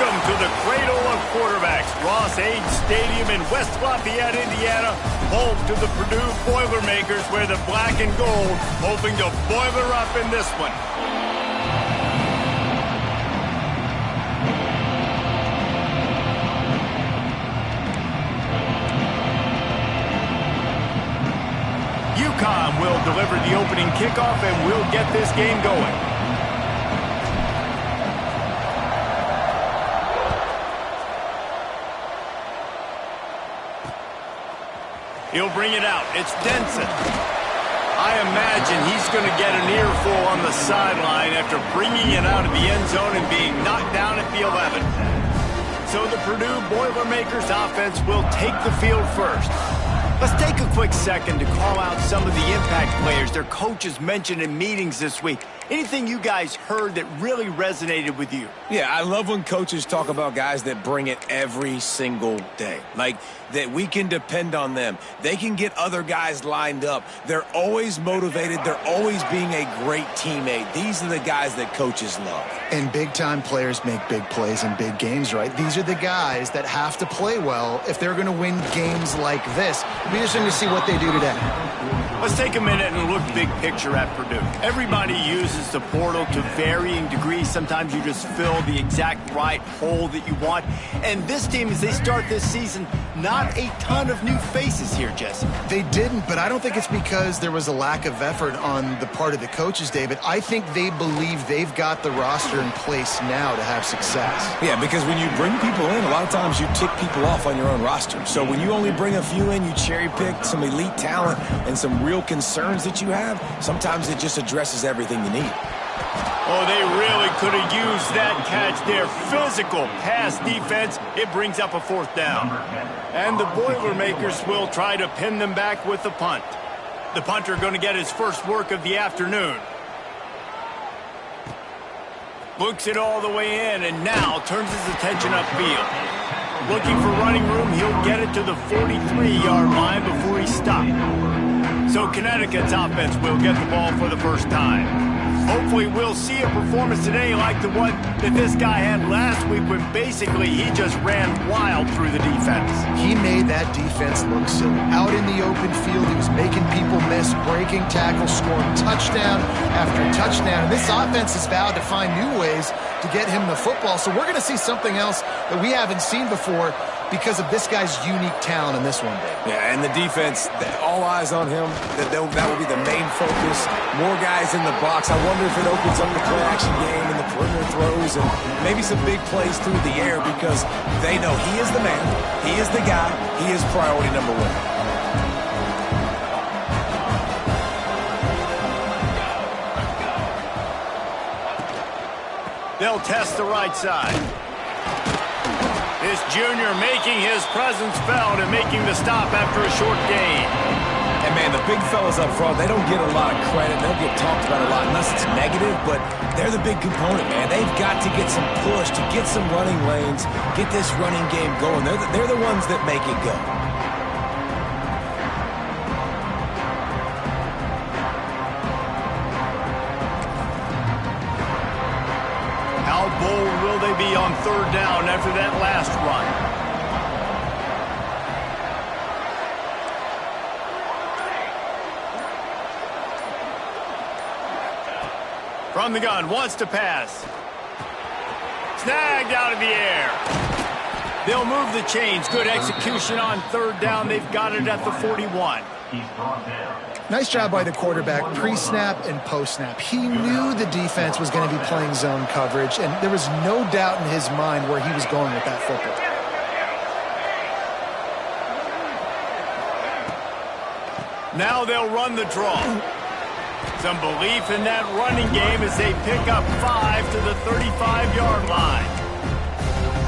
Welcome to the cradle of quarterbacks, Ross Age Stadium in West Lafayette, Indiana, home to the Purdue Boilermakers, where the black and gold hoping to boiler up in this one. UConn will deliver the opening kickoff, and we'll get this game going. He'll bring it out. It's Denson. I imagine he's going to get an earful on the sideline after bringing it out of the end zone and being knocked down at the 11. So the Purdue Boilermakers offense will take the field first. Let's take a quick second to call out some of the impact players their coaches mentioned in meetings this week. Anything you guys heard that really resonated with you? Yeah, I love when coaches talk about guys that bring it every single day. Like, that we can depend on them. They can get other guys lined up. They're always motivated. They're always being a great teammate. These are the guys that coaches love. And big-time players make big plays in big games, right? These are the guys that have to play well if they're going to win games like this. It'll be interesting to see what they do today. Let's take a minute and look big picture at Purdue. Everybody uses the portal to varying degrees. Sometimes you just fill the exact right hole that you want. And this team, as they start this season, not a ton of new faces here, Jesse. They didn't, but I don't think it's because there was a lack of effort on the part of the coaches, David. I think they believe they've got the roster in place now to have success. Yeah, because when you bring people in, a lot of times you tick people off on your own roster. So when you only bring a few in, you cherry pick some elite talent and some real concerns that you have, sometimes it just addresses everything you need. Oh, they really could have used that catch there. Physical pass defense. It brings up a fourth down. And the Boilermakers will try to pin them back with the punt. The punter going to get his first work of the afternoon. Looks it all the way in, and now turns his attention upfield. Looking for running room, he'll get it to the 43-yard line before he stops. So Connecticut's offense will get the ball for the first time. Hopefully we'll see a performance today like the one that this guy had last week when basically he just ran wild through the defense. He made that defense look silly. Out in the open field, he was making people miss, breaking tackles, scoring touchdown after touchdown. And this offense has vowed to find new ways to get him the football. So we're going to see something else that we haven't seen before because of this guy's unique talent in this one, Dave. Yeah, and the defense, all eyes on him. That will be the main focus. More guys in the box. I wonder if it opens up the play-action game and the perimeter throws and maybe some big plays through the air because they know he is the man, he is the guy, he is priority number one. They'll test the right side. This junior making his presence felt and making the stop after a short gain. And, man, the big fellas up front, they don't get a lot of credit. They'll get talked about a lot unless it's negative, but they're the big component, man. They've got to get some push, to get some running lanes, get this running game going. They're the ones that make it go. How bold will they be on third down after that last run? From the gun, wants to pass. Snagged out of the air. They'll move the chains. Good execution on third down. They've got it at the 41. Nice job by the quarterback, pre-snap and post-snap. He knew the defense was going to be playing zone coverage, and there was no doubt in his mind where he was going with that football. Now they'll run the draw. Some belief in that running game as they pick up 5 to the 35-yard line.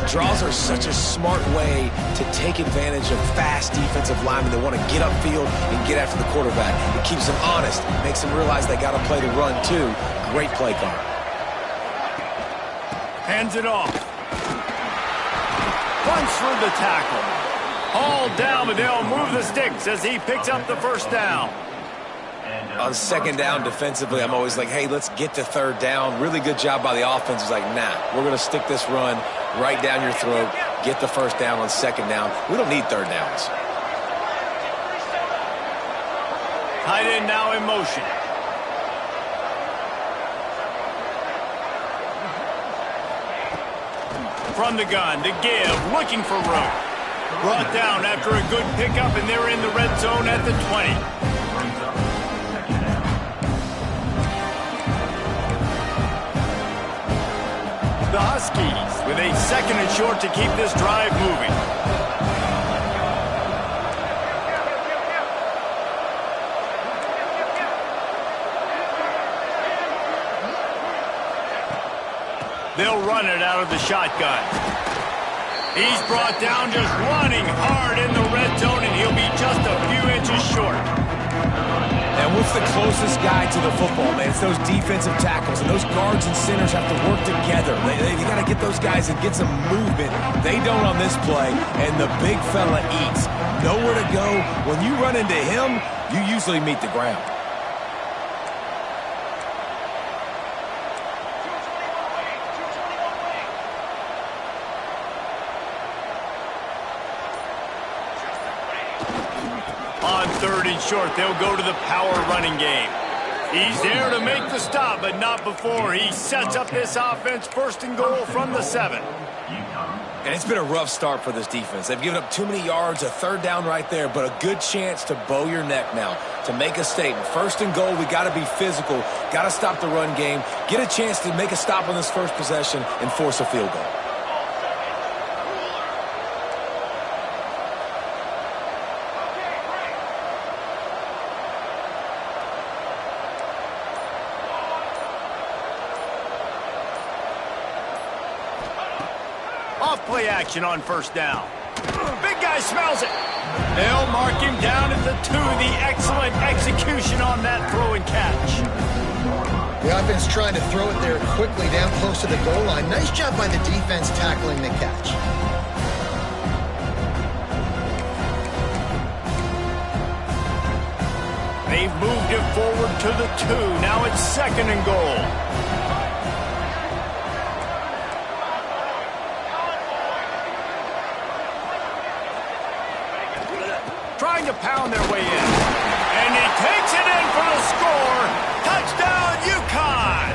Draws are such a smart way to take advantage of fast defensive linemen that want to get upfield and get after the quarterback. It keeps them honest, makes them realize they got to play the run too. Great play call. Hands it off. Punch through the tackle. Hauled down, but they'll move the sticks as he picks up the first down. On second down defensively, I'm always like, hey, let's get to third down. Really good job by the offense. It's like, nah, we're going to stick this run. right down your throat. Get the first down on second down. We don't need third downs. Tight end now in motion. From the gun, to give, looking for room. Brought down after a good pickup, and they're in the red zone at the 20. The Huskies with a 2nd and short to keep this drive moving. They'll run it out of the shotgun. He's brought down just running hard in the red zone, and he'll be just a few inches short. And what's the closest guy to the football, man? It's those defensive tackles, and those guards and centers have to work together. They got to get those guys and get some movement. They don't on this play, and the big fella eats. Nowhere to go. When you run into him, you usually meet the ground. On 3rd and short, they'll go to the power running game. He's there to make the stop, but not before he sets up this offense 1st and goal from the 7. And it's been a rough start for this defense. They've given up too many yards, a 3rd down right there, but a good chance to bow your neck now, to make a statement. 1st and goal, we got to be physical, got to stop the run game, get a chance to make a stop on this first possession and force a field goal. Off-play action on 1st down. Big guy smells it. They'll mark him down at the 2. The excellent execution on that throw and catch. The offense trying to throw it there quickly down close to the goal line. Nice job by the defense tackling the catch. They've moved it forward to the 2. Now it's 2nd and goal. Trying to pound their way in. And he takes it in for the score. Touchdown, UConn!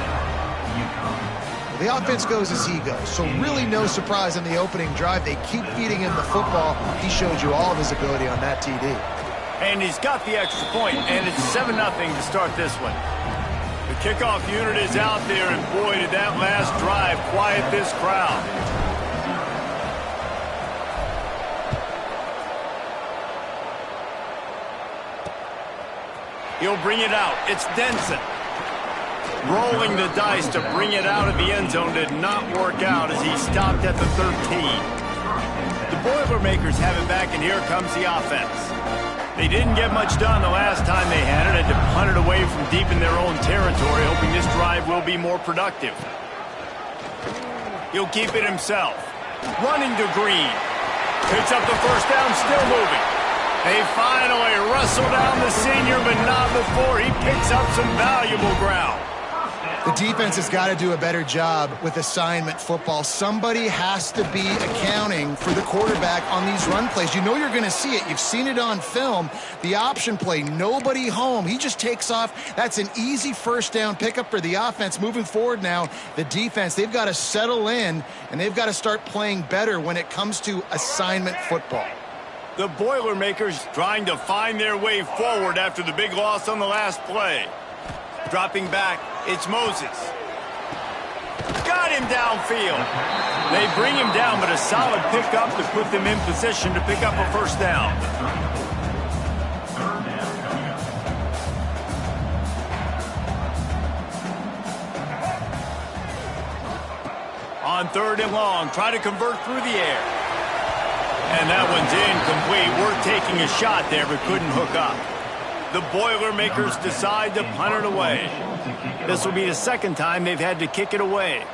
The offense goes as he goes, so really no surprise in the opening drive. They keep feeding him the football. He showed you all of his ability on that TD. And he's got the extra point, and it's 7-0 to start this one. The kickoff unit is out there, and boy, did that last drive quiet this crowd. He'll bring it out. It's Denson. Rolling the dice to bring it out of the end zone did not work out as he stopped at the 13. The Boilermakers have it back, and here comes the offense. They didn't get much done the last time they had it. Had to punt it away from deep in their own territory, hoping this drive will be more productive. He'll keep it himself. Running to Green. Picks up the 1st down, still moving. They finally wrestle down the senior, but not before he picks up some valuable ground. The defense has got to do a better job with assignment football. Somebody has to be accounting for the quarterback on these run plays. You know you're going to see it. You've seen it on film. The option play, nobody home. He just takes off. That's an easy 1st down pickup for the offense. Moving forward now, the defense, they've got to settle in, and they've got to start playing better when it comes to assignment football. The Boilermakers trying to find their way forward after the big loss on the last play. Dropping back, it's Moses. Got him downfield. They bring him down, but a solid pickup to put them in position to pick up a 1st down. On 3rd and long, try to convert through the air. And that one's incomplete. Worth taking a shot there, but couldn't hook up. The Boilermakers decide to punt it away. This will be the 2nd time they've had to kick it away.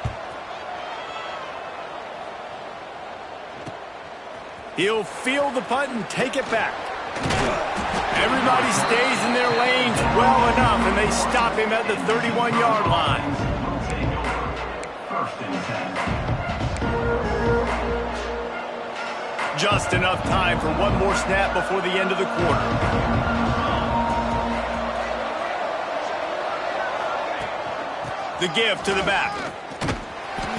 He'll field the punt and take it back. Everybody stays in their lanes well enough, and they stop him at the 31-yard line. 1st and 10. Just enough time for one more snap before the end of the quarter. The give to the back.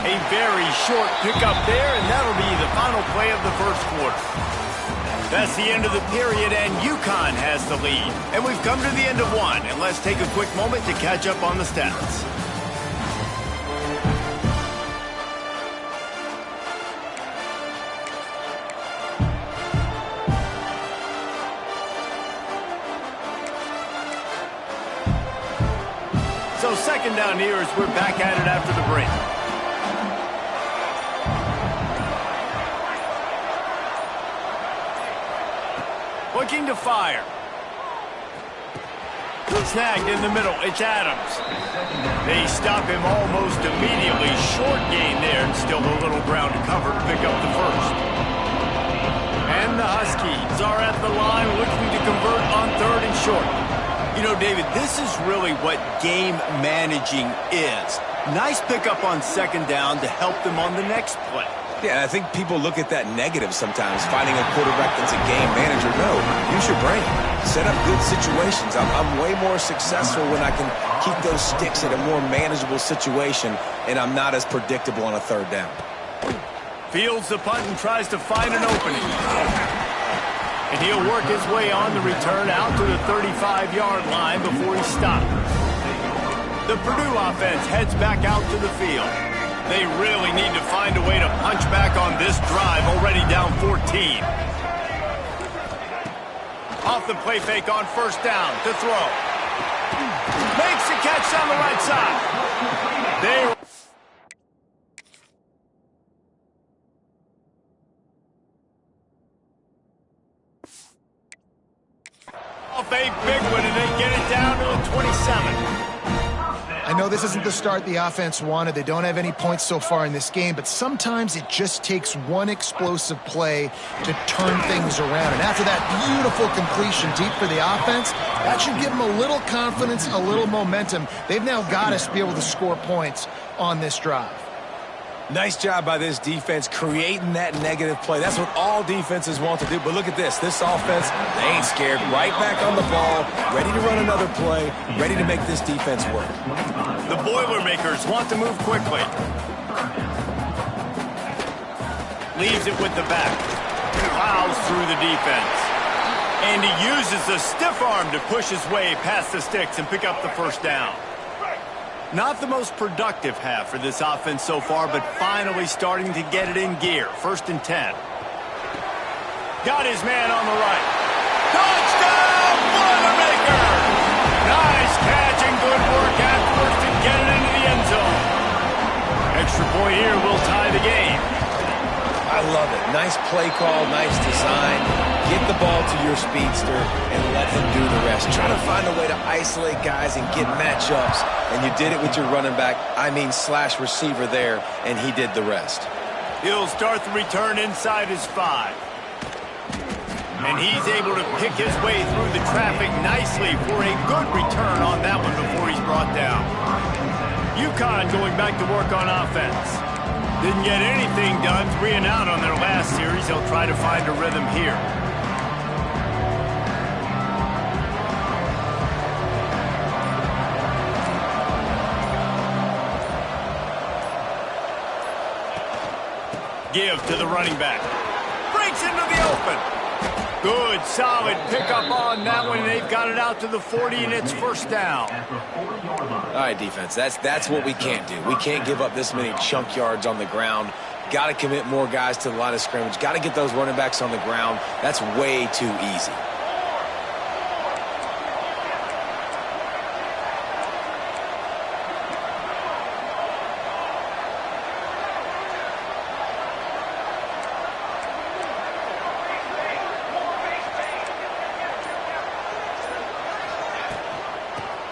A very short pickup there, and that'll be the final play of the first quarter. That's the end of the period, and UConn has the lead. And we've come to the end of one, and let's take a quick moment to catch up on the stats. So second down here as we're back at it after the break. Looking to fire. Snagged in the middle. It's Adams. They stop him almost immediately. Short gain there, and still a little ground to cover to pick up the first. And the Huskies are at the line looking to convert on third and short. You know, David, this is really what game managing is. Nice pickup on second down to help them on the next play. Yeah, I think people look at that negative sometimes, finding a quarterback that's a game manager. No, use your brain. Set up good situations. I'm way more successful when I can keep those sticks at a more manageable situation, and I'm not as predictable on a third down. Fields the punt and tries to find an opening. And he'll work his way on the return out to the 35-yard line before he stopped. The Purdue offense heads back out to the field. They really need to find a way to punch back on this drive, already down 14. Off the play fake on first down to throw. Makes the catch on the right side. Off a big one, and they get it down to the 27. I know this isn't the start the offense wanted. They don't have any points so far in this game, but sometimes it just takes one explosive play to turn things around. And after that beautiful completion deep for the offense, that should give them a little confidence, a little momentum. They've now got us to be able to score points on this drive. Nice job by this defense creating that negative play. That's what all defenses want to do. But look at this. This offense, they ain't scared. Right back on the ball, ready to run another play, ready to make this defense work. The Boilermakers want to move quickly. Leaves it with the back. Plows through the defense. And he uses the stiff arm to push his way past the sticks and pick up the first down. Not the most productive half for this offense so far, but finally starting to get it in gear. 1st and 10. Got his man on the right. Touchdown, Boilermakers! Nice catch and good work afterwards to get it into the end zone. Extra point here will tie the game. I love it. Nice play call, nice design. Get the ball to your speedster and let him do the rest. Try to find a way to isolate guys and get matchups, and you did it with your running back, slash receiver there, and he did the rest. He'll start the return inside his 5. And he's able to pick his way through the traffic nicely for a good return on that one before he's brought down. UConn going back to work on offense. Didn't get anything done 3 and out on their last series. They'll try to find a rhythm here. Give to the running back. Breaks into the open. Good, solid pickup on that one. They've got it out to the 40, and it's first down. All right, defense, that's what we can't do. We can't give up this many chunk yards on the ground. Got to commit more guys to the line of scrimmage. Got to get those running backs on the ground. That's way too easy.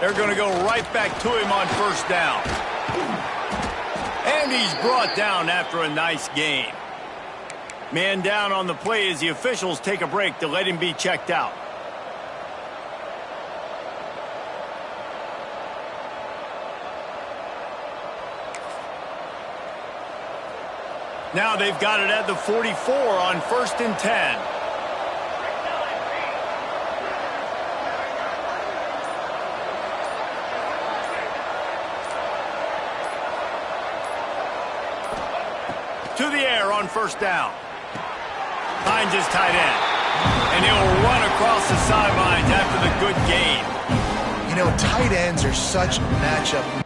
They're going to go right back to him on first down. And he's brought down after a nice gain. Man down on the play as the officials take a break to let him be checked out. Now they've got it at the 44 on 1st and 10. To the air on 1st down. Finds his tight end. And he'll run across the sidelines after the good gain. You know, tight ends are such matchup.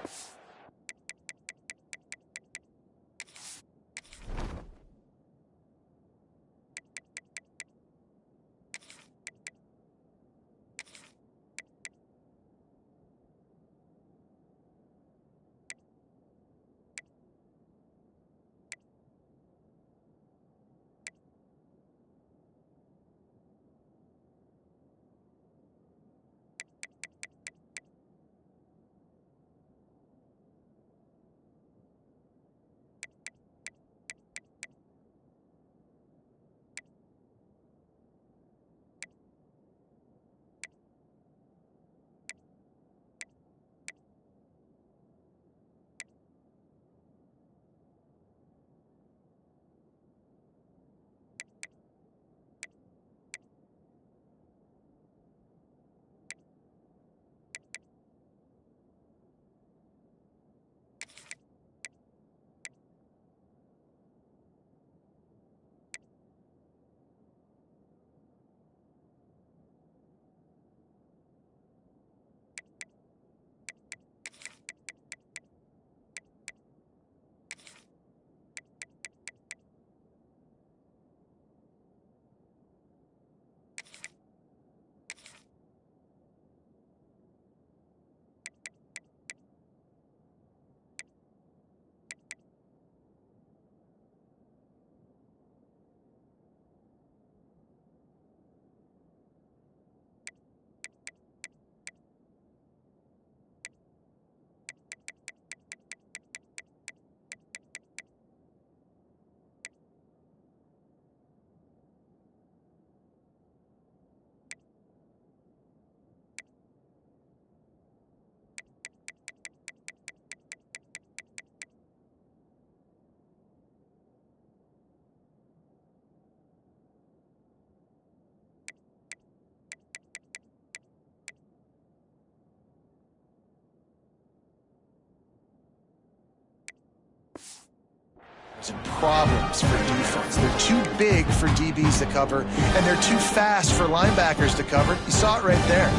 Some problems for defense. They're too big for DBs to cover, and they're too fast for linebackers to cover. You saw it right there.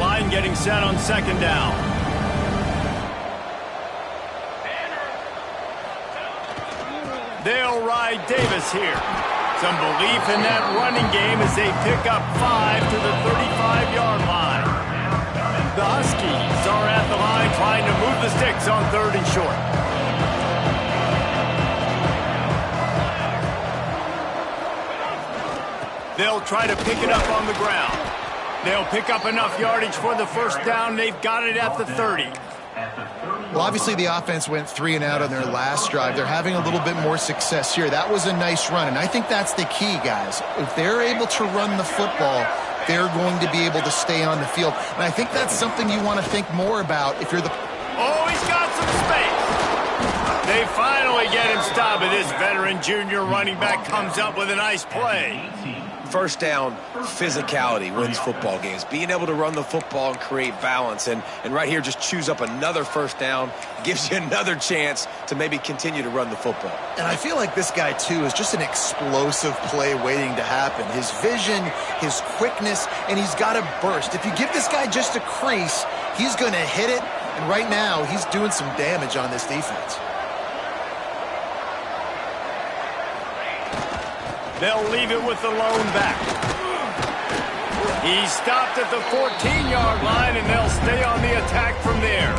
Line getting set on 2nd down. They'll ride Davis here. Some belief in that running game as they pick up 5 to the 35-yard line. The Huskies are at the line trying to move the sticks on 3rd and short. They'll try to pick it up on the ground. They'll pick up enough yardage for the 1st down. They've got it at the 30. Well, obviously the offense went 3 and out on their last drive. They're having a little bit more success here. That was a nice run, and I think that's the key, guys. If they're able to run the football, they're going to be able to stay on the field. And I think that's something you want to think more about if you're the... Oh, he's got some space. They finally get him stopped, and this veteran junior running back comes up with a nice play. 1st down, physicality wins football games. Being able to run the football and create balance. And right here, just choose up another 1st down. Gives you another chance to maybe continue to run the football. And I feel like this guy, too, is just an explosive play waiting to happen. His vision, his quickness, and he's got a burst. If you give this guy just a crease, he's going to hit it. And right now, he's doing some damage on this defense. They'll leave it with the lone back. He's stopped at the 14-yard line, and they'll stay on the attack from there.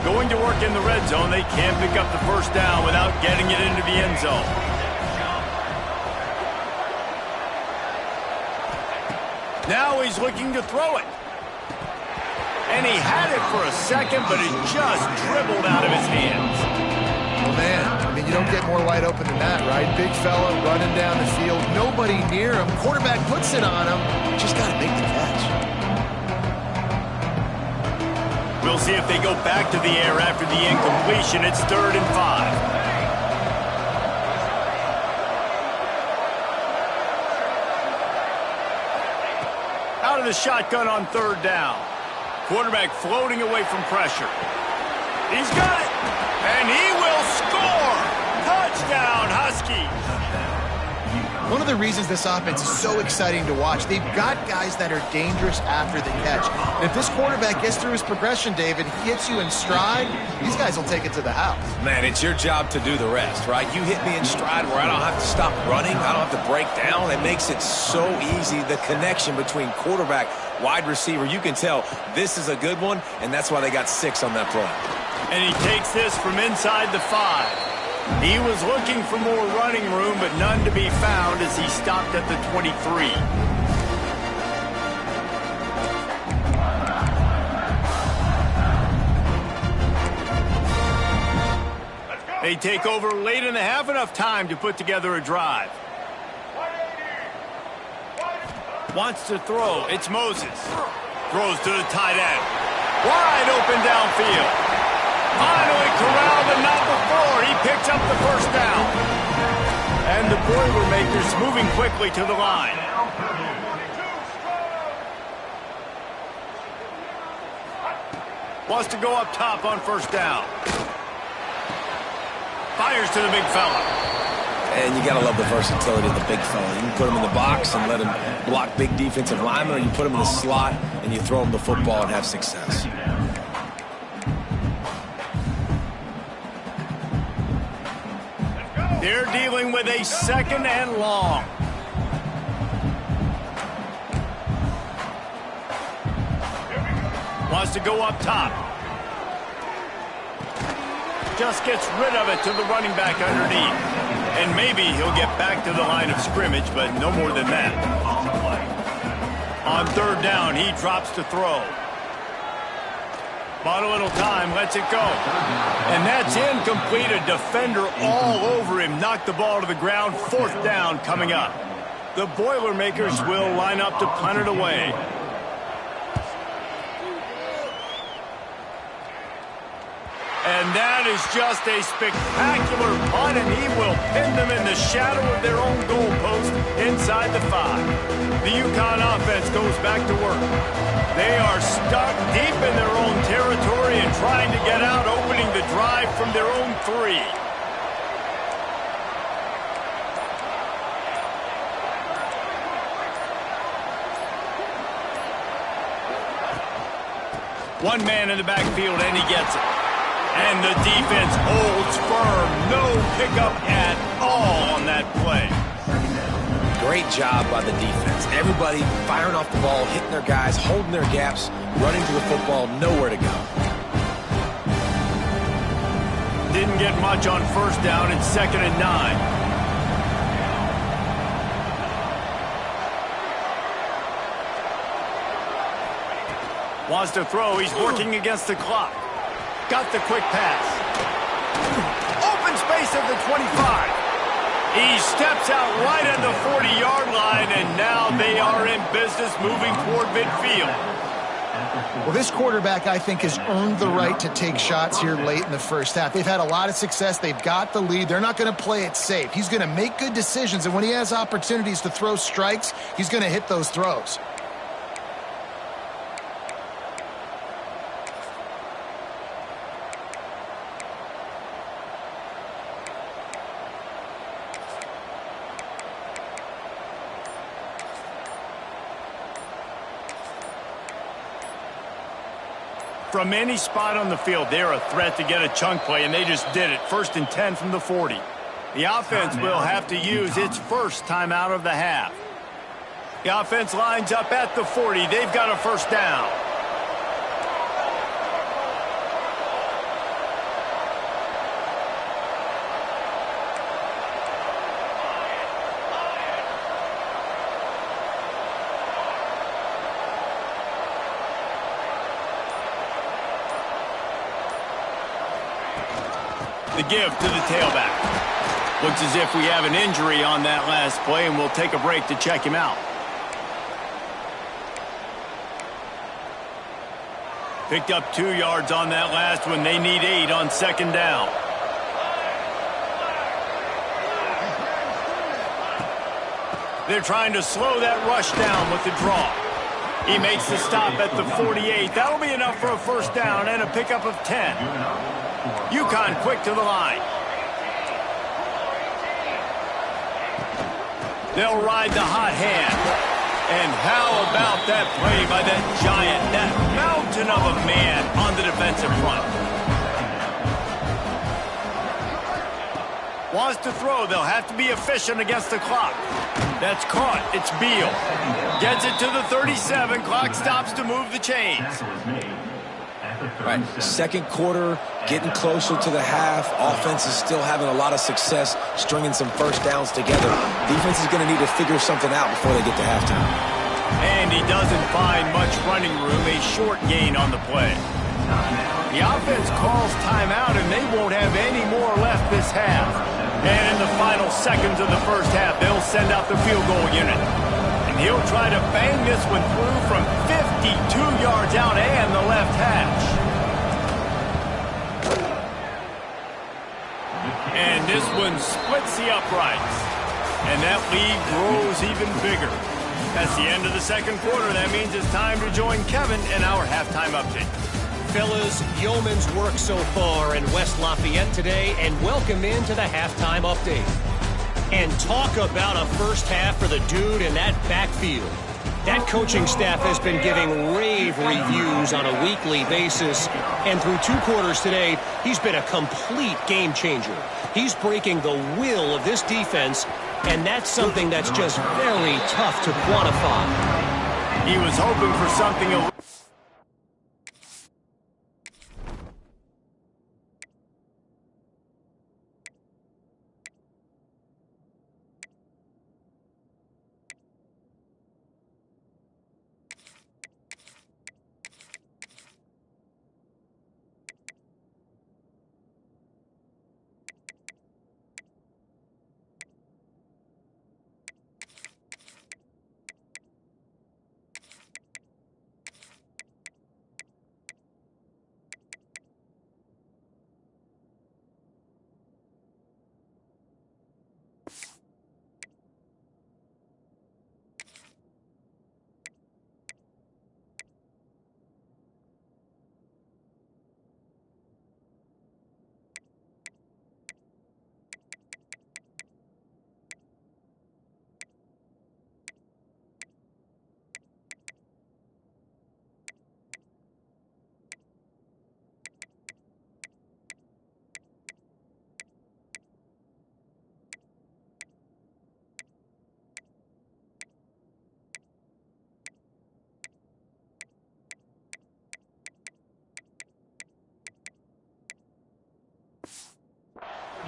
Going to work in the red zone, they can't pick up the 1st down without getting it into the end zone. Now he's looking to throw it. And he had it for a second, but it just dribbled out of his hands. Oh, man, I mean, you don't get more wide open than that, right? Big fella running down the field, nobody near him. Quarterback puts it on him. Just got to make the catch. We'll see if they go back to the air after the incompletion. It's 3rd and 5. Out of the shotgun on 3rd down. Quarterback floating away from pressure. He's got it, and he will score. Touchdown, Huskies. One of the reasons this offense is so exciting to watch, they've got guys that are dangerous after the catch. And if this quarterback gets through his progression, David, he hits you in stride, these guys will take it to the house. Man, it's your job to do the rest, right? You hit me in stride where I don't have to stop running. I don't have to break down. It makes it so easy, the connection between quarterback, wide receiver. You can tell this is a good one, and that's why they got 6 on that play. And he takes this from inside the 5. He was looking for more running room, but none to be found as he stopped at the 23. They take over late in the half, enough time to put together a drive. Wants to throw. It's Moses. Throws to the tight end. Wide open downfield. Finally corralled and not before. He picks up the 1st down. And the Boilermakers moving quickly to the line. Wants to go up top on 1st down. Fires to the big fella. And you got to love the versatility of the big fella. You can put him in the box and let him block big defensive linemen, or you put him in the slot and you throw him the football and have success. They're dealing with a 2nd and long. Wants to go up top. Just gets rid of it to the running back underneath. And maybe he'll get back to the line of scrimmage, but no more than that. On 3rd down, he drops to throw. Bought a little time, lets it go. And that's incomplete. A defender all over him. Knocked the ball to the ground. 4th down coming up. The Boilermakers will line up to punt it away. And that is just a spectacular punt, and he will pin them in the shadow of their own goalpost inside the 5. The UConn offense goes back to work. They are stuck deep in their own territory and trying to get out, opening the drive from their own 3. One man in the backfield, and he gets it. And the defense holds firm. No pickup at all on that play. Great job by the defense. Everybody firing off the ball, hitting their guys, holding their gaps, running to the football, nowhere to go. Didn't get much on 1st down. It's 2nd and 9. Wants to throw. He's working against the clock. Got the quick pass. Open space at the 25. He steps out right at the 40-yard line, and now they are in business moving toward midfield. Well, this quarterback, I think, has earned the right to take shots here late in the 1st half. They've had a lot of success. They've got the lead. They're not going to play it safe. He's going to make good decisions, and when he has opportunities to throw strikes, he's going to hit those throws. From any spot on the field, they're a threat to get a chunk play, and they just did it. 1st and 10 from the 40. The offense will have to use its first timeout of the half. The offense lines up at the 40. They've got a 1st down. The give to the tailback. Looks as if we have an injury on that last play, and we'll take a break to check him out. Picked up 2 yards on that last one. They need 8 on second down. They're trying to slow that rush down with the draw. He makes the stop at the 48. That'll be enough for a first down and a pickup of 10. UConn quick to the line. They'll ride the hot hand. And how about that play by that giant, that mountain of a man on the defensive front? Wants to throw. They'll have to be efficient against the clock. That's caught. It's Beal. Gets it to the 37. Clock stops to move the chains. Right. Second quarter, getting closer to the half. Offense is still having a lot of success stringing some first downs together. Defense is going to need to figure something out before they get to halftime. And he doesn't find much running room. A short gain on the play. The offense calls timeout, and they won't have any more left this half. And in the final seconds of the first half, they'll send out the field goal unit. And he'll try to bang this one through from 52 yards out and the left hash. And this one splits the uprights. And that lead grows even bigger. That's the end of the second quarter. That means it's time to join Kevin in our halftime update. Fellas, yeoman's work so far in West Lafayette today, and welcome into the halftime update. And talk about a first half for the dude in that backfield. That coaching staff has been giving rave reviews on a weekly basis, and through 2 quarters today, he's been a complete game changer. He's breaking the will of this defense, and that's something that's just very tough to quantify. He was hoping for something a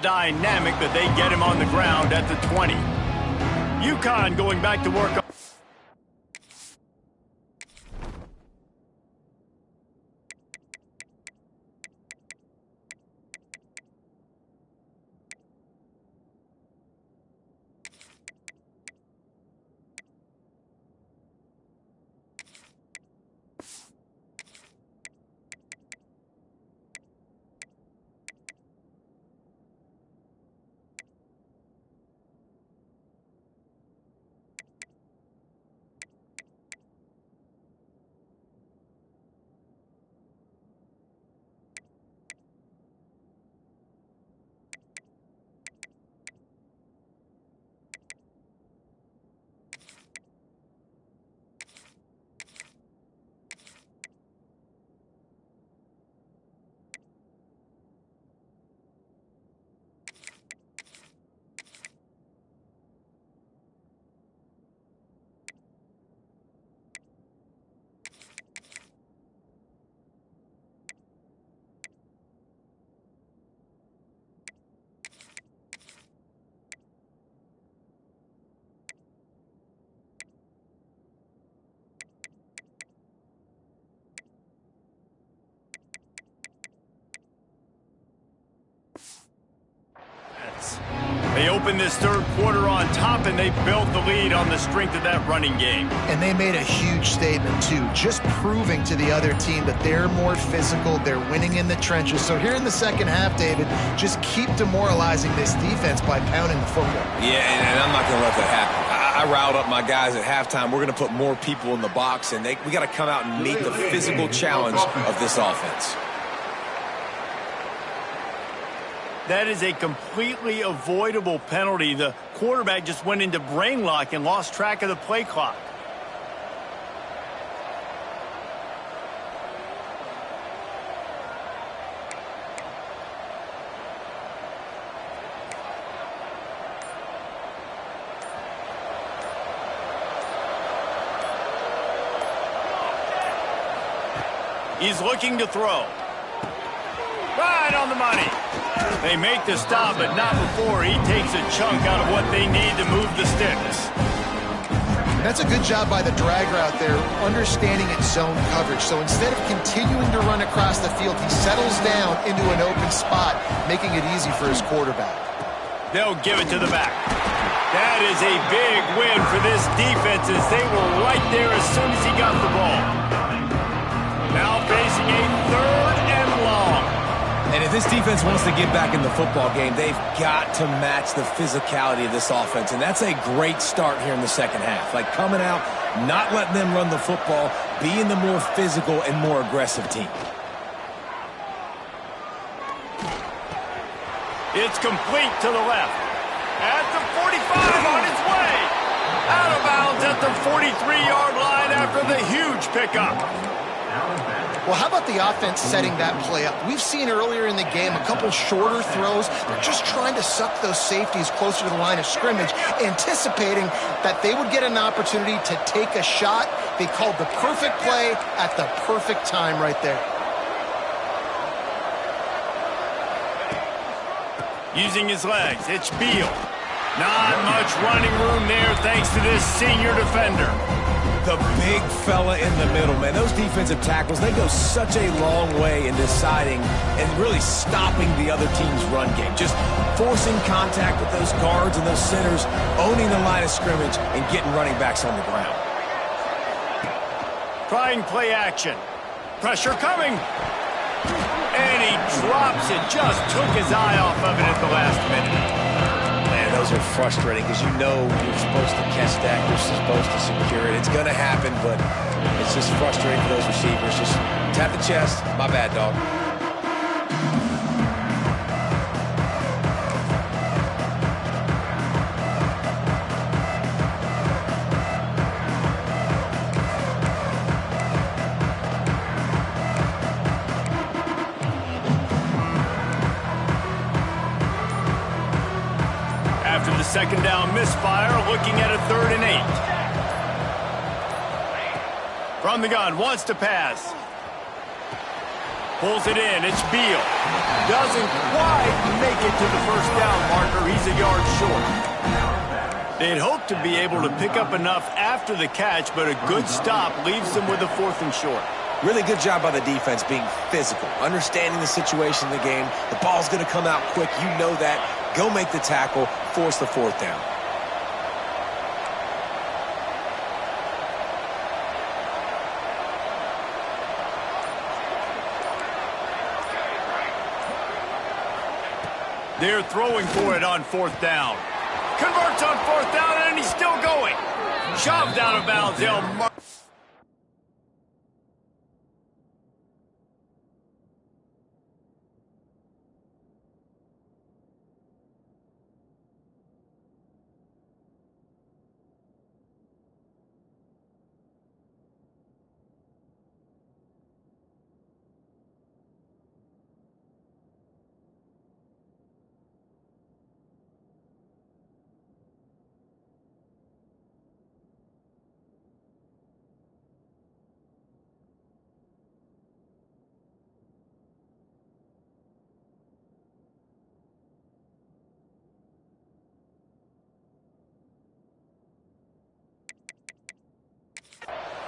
dynamic that they get him on the ground at the 20. UConn going back to work. open this third quarter on top, and they built the lead on the strength of that running game. And they made a huge statement, too, just proving to the other team that they're more physical, they're winning in the trenches. So here in the second half, David, just keep demoralizing this defense by pounding the football. Yeah, and I'm not going to let that happen. I riled up my guys at halftime. We're going to put more people in the box, and we got to come out and meet the physical challenge of this offense. That is a completely avoidable penalty. The quarterback just went into brain lock and lost track of the play clock. He's looking to throw. Right on the money. They make the stop, but not before he takes a chunk out of what they need to move the sticks. That's a good job by the drag route there, understanding its zone coverage. So instead of continuing to run across the field, he settles down into an open spot, making it easy for his quarterback. They'll give it to the back. That is a big win for this defense, as they were right there as soon as he got the ball. Now facing a third and long. And if this defense wants to get back in the football game, they've got to match the physicality of this offense. And that's a great start here in the second half. Like coming out, not letting them run the football, being the more physical and more aggressive team. It's complete to the left. At the 45 on its way. Out of bounds at the 43-yard line after the huge pickup. Well, how about the offense setting that play up? We've seen earlier in the game a couple shorter throws. They're just trying to suck those safeties closer to the line of scrimmage, anticipating that they would get an opportunity to take a shot. They called the perfect play at the perfect time right there. Using his legs, it's Beal. Not much running room there thanks to this senior defender. The big fella in the middle, man. Those defensive tackles, they go such a long way in deciding and really stopping the other team's run game. Just forcing contact with those guards and those centers, owning the line of scrimmage, and getting running backs on the ground. Trying play action. Pressure coming. And he drops it. Just took his eye off of it at the last minute. Those are frustrating because you know you're supposed to catch that, you're supposed to secure it. It's going to happen, but it's just frustrating for those receivers. Just tap the chest. My bad, dog. Second down misfire, looking at a 3rd and 8. From the gun, wants to pass. Pulls it in, it's Beal. Doesn't quite make it to the first down marker. He's a yard short. They'd hope to be able to pick up enough after the catch, but a good stop leaves them with a 4th and short. Really good job by the defense being physical, understanding the situation in the game. The ball's going to come out quick. You know that. Go make the tackle, force the 4th down. They're throwing for it on 4th down. Converts on 4th down, and he's still going. Shoved out of bounds. They'll mark.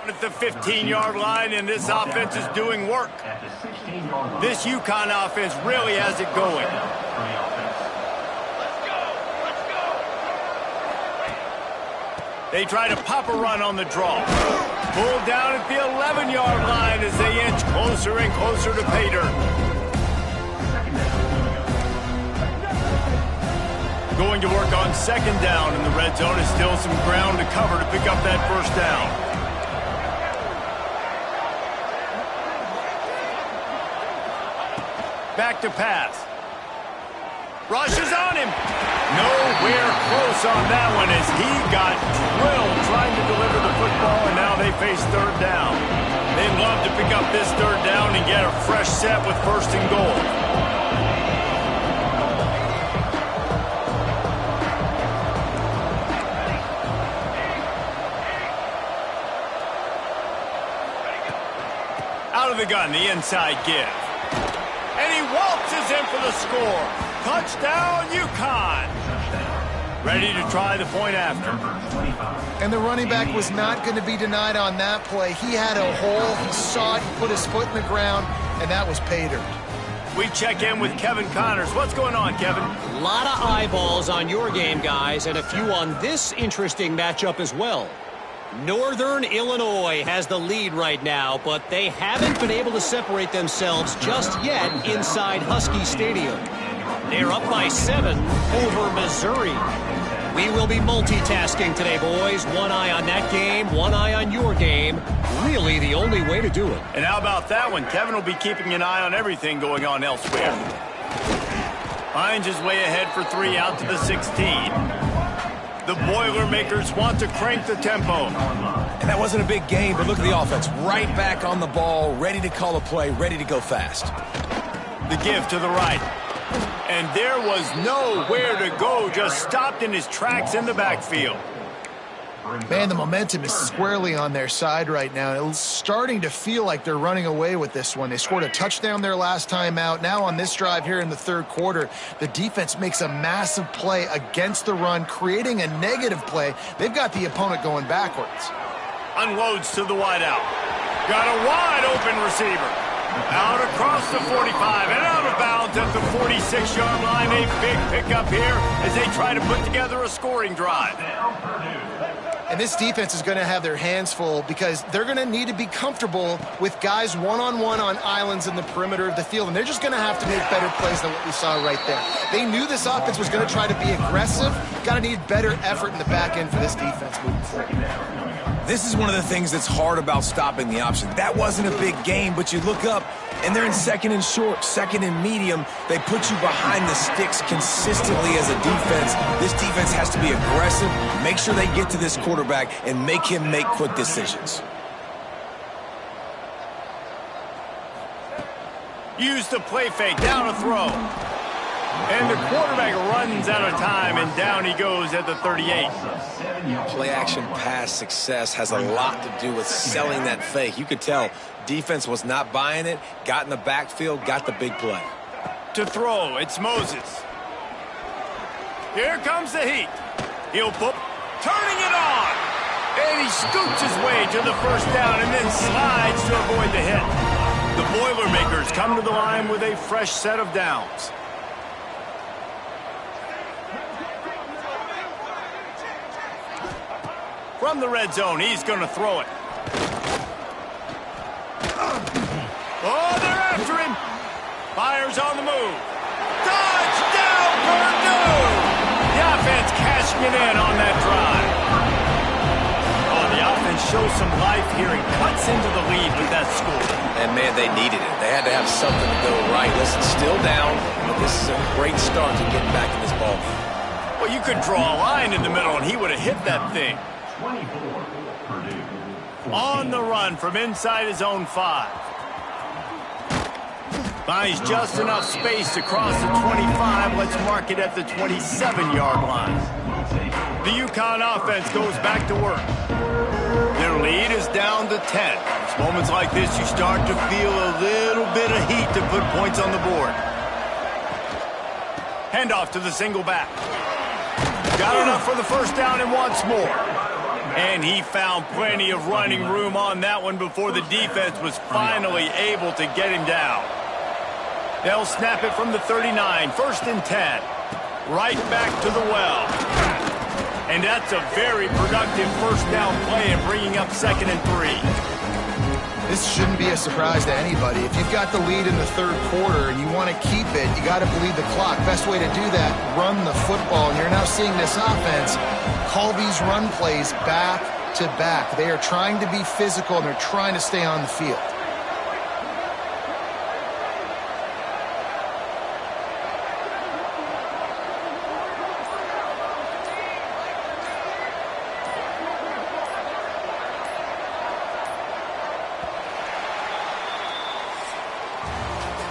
At the 15-yard line, and this offense is doing work. This UConn offense really has it going. They try to pop a run on the draw. Pulled down at the 11-yard line as they inch closer and closer to pay dirt. Going to work on second down in the red zone. Is still some ground to cover to pick up that first down. Back to pass. Rushes on him. Nowhere close on that one as he got drilled trying to deliver the football, and now they face third down. They'd love to pick up this third down and get a fresh set with first and goal. Out of the gun, the inside give. And he waltzes in for the score. Touchdown, UConn. Ready to try the point after. And the running back was not going to be denied on that play. He had a hole. He saw it. He put his foot in the ground, and that was pay dirt. We check in with Kevin Connors. What's going on, Kevin? A lot of eyeballs on your game, guys, and a few on this interesting matchup as well. Northern Illinois has the lead right now, but they haven't been able to separate themselves just yet inside Husky Stadium. They're up by 7 over Missouri. We will be multitasking today, boys. One eye on that game, one eye on your game. Really the only way to do it. And how about that one? Kevin will be keeping an eye on everything going on elsewhere. Finds his way ahead for 3 out to the 16. The Boilermakers want to crank the tempo. And that wasn't a big game, but look at the offense. Right back on the ball, ready to call a play, ready to go fast. The give to the right. And there was nowhere to go, just stopped in his tracks in the backfield. Man, the momentum is squarely on their side right now. It's starting to feel like they're running away with this one. They scored a touchdown their last time out. Now on this drive here in the third quarter, the defense makes a massive play against the run, creating a negative play. They've got the opponent going backwards. Unloads to the wideout. Got a wide open receiver. Out across the 45 and out of bounds at the 46-yard line. A big pickup here as they try to put together a scoring drive. And this defense is going to have their hands full because they're going to need to be comfortable with guys one-on-one on islands in the perimeter of the field. And they're just going to have to make better plays than what we saw right there. They knew this offense was going to try to be aggressive. Got to need better effort in the back end for this defense moving forward. This is one of the things that's hard about stopping the option. That wasn't a big game, but you look up, and they're in second and short, second and medium. They put you behind the sticks consistently as a defense. This defense has to be aggressive, make sure they get to this quarterback, and make him make quick decisions. Use the play fake, down a throw. And the quarterback runs out of time, and down he goes at the 38. Play-action pass success has a lot to do with selling that fake. You could tell defense was not buying it, got in the backfield, got the big play. To throw, it's Moses. Here comes the heat. He'll put, turning it on. And he scoots his way to the first down and then slides to avoid the hit. The Boilermakers come to the line with a fresh set of downs. From the red zone, he's going to throw it. Oh, they're after him. Fires on the move. Touchdown, Purdue! The offense cashing it in on that drive. Oh, the offense shows some life here and cuts into the lead with that score. And, man, they needed it. They had to have something to go right. Listen, still down, but this is a great start to getting back in this ball game. Well, you could draw a line in the middle, and he would have hit that thing. On the run from inside his own 5. Finds just enough space to cross the 25. Let's mark it at the 27-yard line. The UConn offense goes back to work. Their lead is down to 10. It's moments like this you start to feel a little bit of heat to put points on the board. Handoff to the single back. Got enough for the first down and wants more. And he found plenty of running room on that one before the defense was finally able to get him down. They'll snap it from the 39, 1st and 10. Right back to the well. And that's a very productive first down play and bringing up 2nd and 3. This shouldn't be a surprise to anybody. If you've got the lead in the third quarter and you want to keep it, you got to bleed the clock. Best way to do that, run the football. And you're now seeing this offense call these run plays back to back. They are trying to be physical, and they're trying to stay on the field.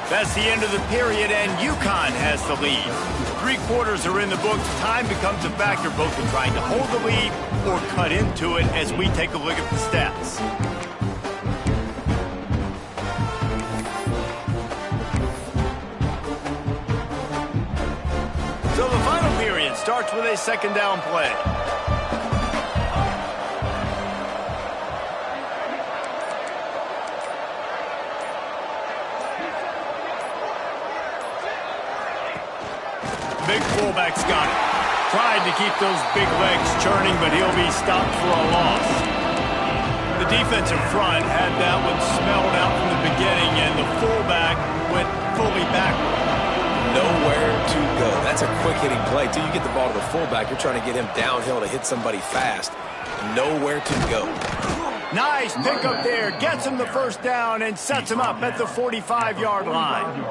That's the end of the period, and UConn has the lead. 3 quarters are in the books. Time becomes a factor both in trying to hold the lead or cut into it as we take a look at the stats. So the final period starts with a 2nd down play. Big fullback's got it. Tried to keep those big legs churning, but he'll be stopped for a loss. The defensive front had that one smelled out from the beginning, and the fullback went fully backward. Nowhere to go. That's a quick-hitting play. Till you get the ball to the fullback, you're trying to get him downhill to hit somebody fast. Nowhere to go. Nice pickup there. Gets him the first down and sets him up at the 45-yard line.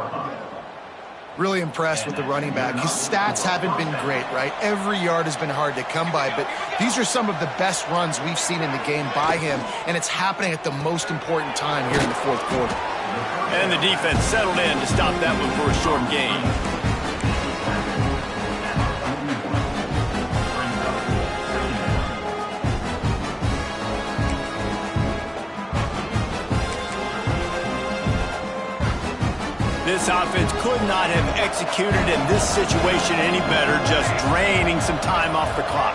Really impressed with the running back. His stats haven't been great, right? Every yard has been hard to come by, but these are some of the best runs we've seen in the game by him, and it's happening at the most important time here in the fourth quarter. And the defense settled in to stop that one for a short gain. This offense could not have executed in this situation any better, just draining some time off the clock.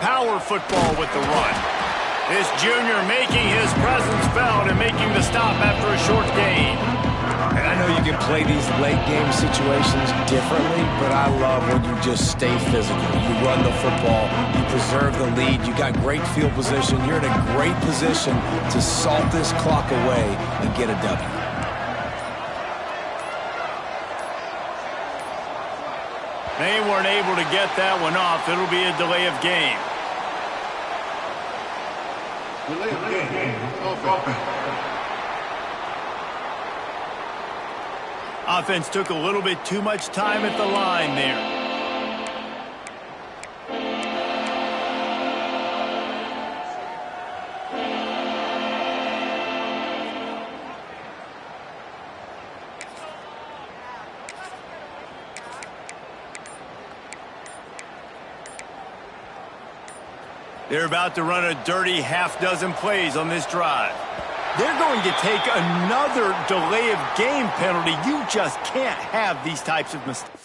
Power football with the run. This junior making his presence felt and making the stop after a short gain. And I know you can play these late-game situations differently, but I love when you just stay physical. You run the football, you preserve the lead, you got great field position, you're in a great position to salt this clock away and get a W. They weren't able to get that one off. It'll be a delay of game. Delay of game. Offense took a little bit too much time at the line there. They're about to run a dirty half-dozen plays on this drive. They're going to take another delay of game penalty. You just can't have these types of mistakes.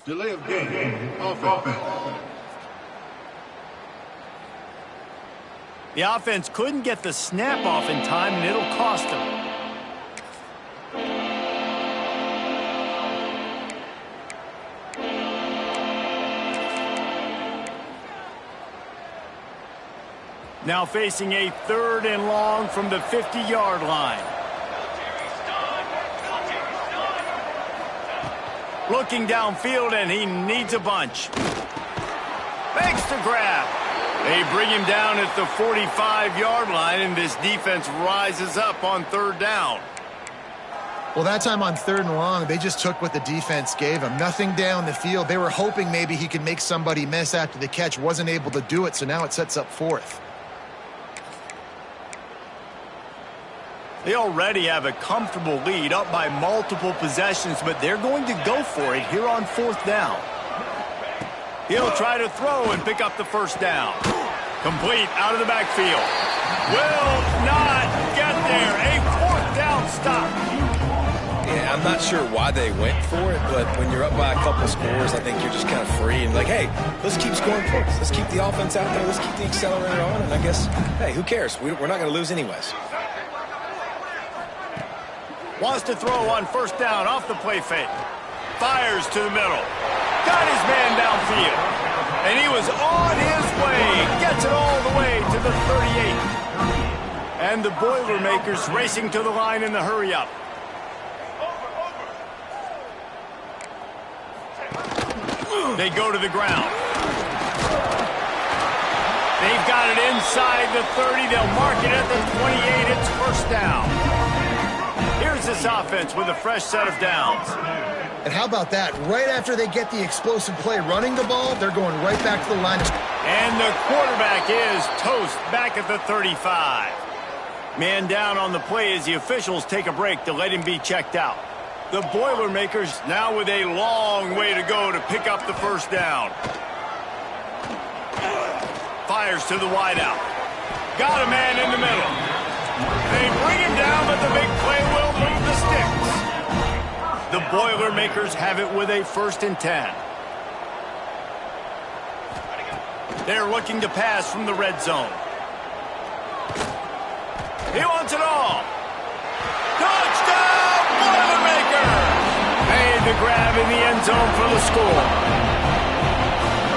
Delay of game. Offense. The offense couldn't get the snap off in time, and it'll cost them. Now facing a 3rd and long from the 50-yard line. Looking downfield, and he needs a bunch. Makes the grab. They bring him down at the 45-yard line, and this defense rises up on third down. Well, that time on third and long, they just took what the defense gave him. Nothing down the field. They were hoping maybe he could make somebody miss after the catch. Wasn't able to do it, so now it sets up fourth. They already have a comfortable lead, up by multiple possessions, but they're going to go for it here on fourth down. He'll try to throw and pick up the first down. Complete out of the backfield. Will not get there. A fourth down stop. Yeah, I'm not sure why they went for it, but when you're up by a couple scores, I think you're just kind of free and like, hey, let's keep scoring points. Let's keep the offense out there. Let's keep the accelerator on, and I guess, hey, who cares? We're not going to lose anyways. Wants to throw on first down off the play fake. Fires to the middle. Got his man downfield. And he was on his way. Gets it all the way to the 38. And the Boilermakers racing to the line in the hurry-up. They go to the ground. They've got it inside the 30. They'll mark it at the 28. It's first down. Here's this offense with a fresh set of downs. And how about that? Right after they get the explosive play running the ball, they're going right back to the line. And the quarterback is toast back at the 35. Man down on the play as the officials take a break to let him be checked out. The Boilermakers now with a long way to go to pick up the first down. Fires to the wideout. Got a man in the middle. They bring him down, but the big play will move the sticks. The Boilermakers have it with a 1st and 10. They're looking to pass from the red zone. He wants it all. Touchdown, Boilermakers! Made the grab in the end zone for the score.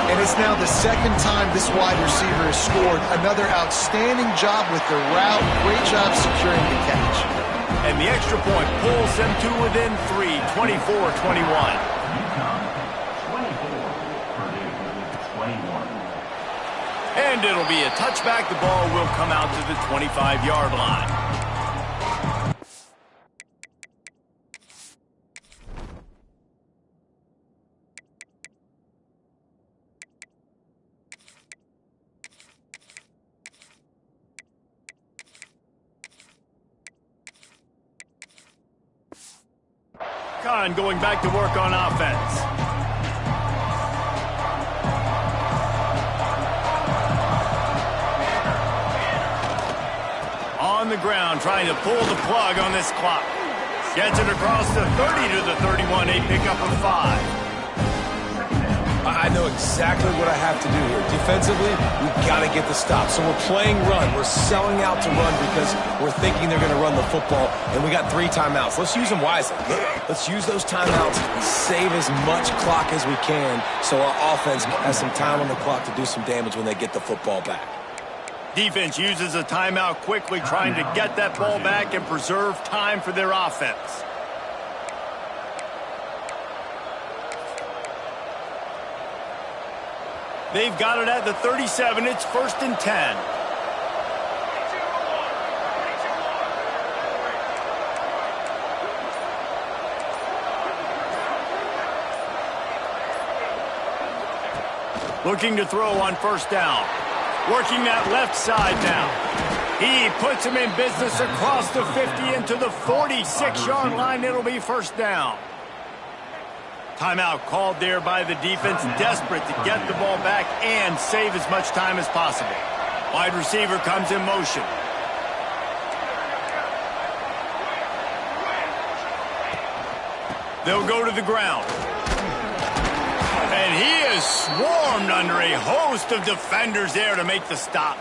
And it's now the second time this wide receiver has scored. Another outstanding job with the route. Great job securing the catch. And the extra point pulls them to within 3, 24-21. And it'll be a touchback. The ball will come out to the 25-yard line. Khan going back to work on offense. On the ground, trying to pull the plug on this clock. Gets it across the 30 to the 31, a pickup of 5. I know exactly what I have to do here. Defensively, we've got to get the stop. So we're playing run. We're selling out to run because we're thinking they're going to run the football, and we got 3 timeouts. Let's use them wisely. Let's use those timeouts and save as much clock as we can so our offense has some time on the clock to do some damage when they get the football back. Defense uses a timeout quickly, trying to get that ball back and preserve time for their offense. They've got it at the 37. It's 1st and 10. Looking to throw on first down. Working that left side now. He puts him in business across the 50 into the 46-yard line. It'll be first down. Timeout called there by the defense, desperate to get the ball back and save as much time as possible. Wide receiver comes in motion. They'll go to the ground. And he is swarmed under a host of defenders there to make the stop.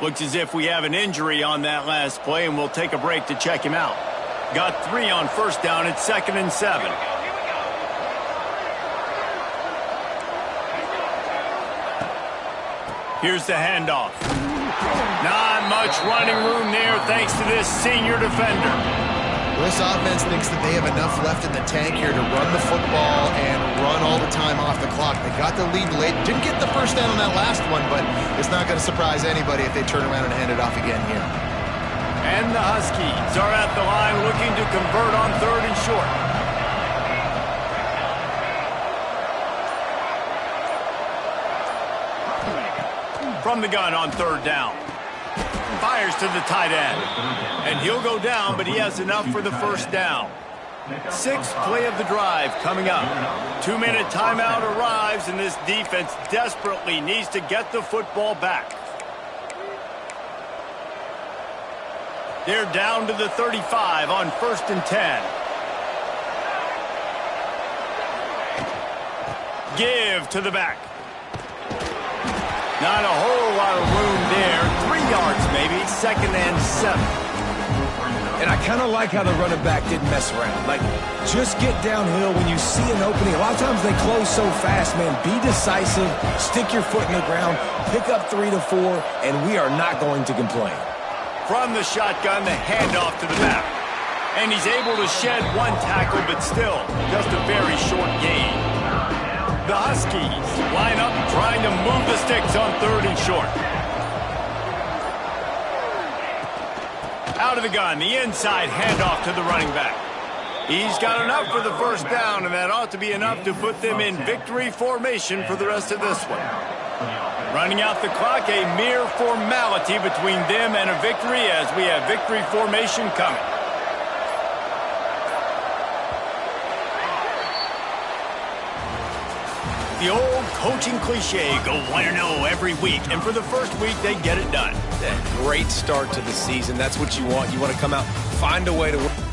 Looks as if we have an injury on that last play, and we'll take a break to check him out. Got 3 on first down. It's 2nd and 7. Here's the handoff. Not much running room there thanks to this senior defender. This offense thinks that they have enough left in the tank here to run the football and run all the time time off the clock. They got the lead late. Didn't get the first down on that last one, but it's not going to surprise anybody if they turn around and hand it off again here. And the Huskies are at the line looking to convert on 3rd and short. From the gun on 3rd down. Fires to the tight end. And he'll go down, but he has enough for the first down. 6th play of the drive coming up. 2-minute timeout arrives, and this defense desperately needs to get the football back. They're down to the 35 on 1st and 10. Give to the back. Not a whole lot of room there. 3 yards maybe, 2nd and 7. And I kind of like how the running back didn't mess around. Like, just get downhill when you see an opening. A lot of times they close so fast, man. Be decisive, stick your foot in the ground, pick up 3 to 4, and we are not going to complain. From the shotgun, the handoff to the back. And he's able to shed 1 tackle, but still, just a very short gain. The Huskies line up trying to move the sticks on 3rd and short. Out of the gun, the inside handoff to the running back. He's got enough for the first down, and that ought to be enough to put them in victory formation for the rest of this one. Running out the clock, a mere formality between them and a victory as we have victory formation coming. The old coaching cliche, go 1-0 every week, and for the first week, they get it done. Great start to the season. That's what you want. You want to come out, find a way to win.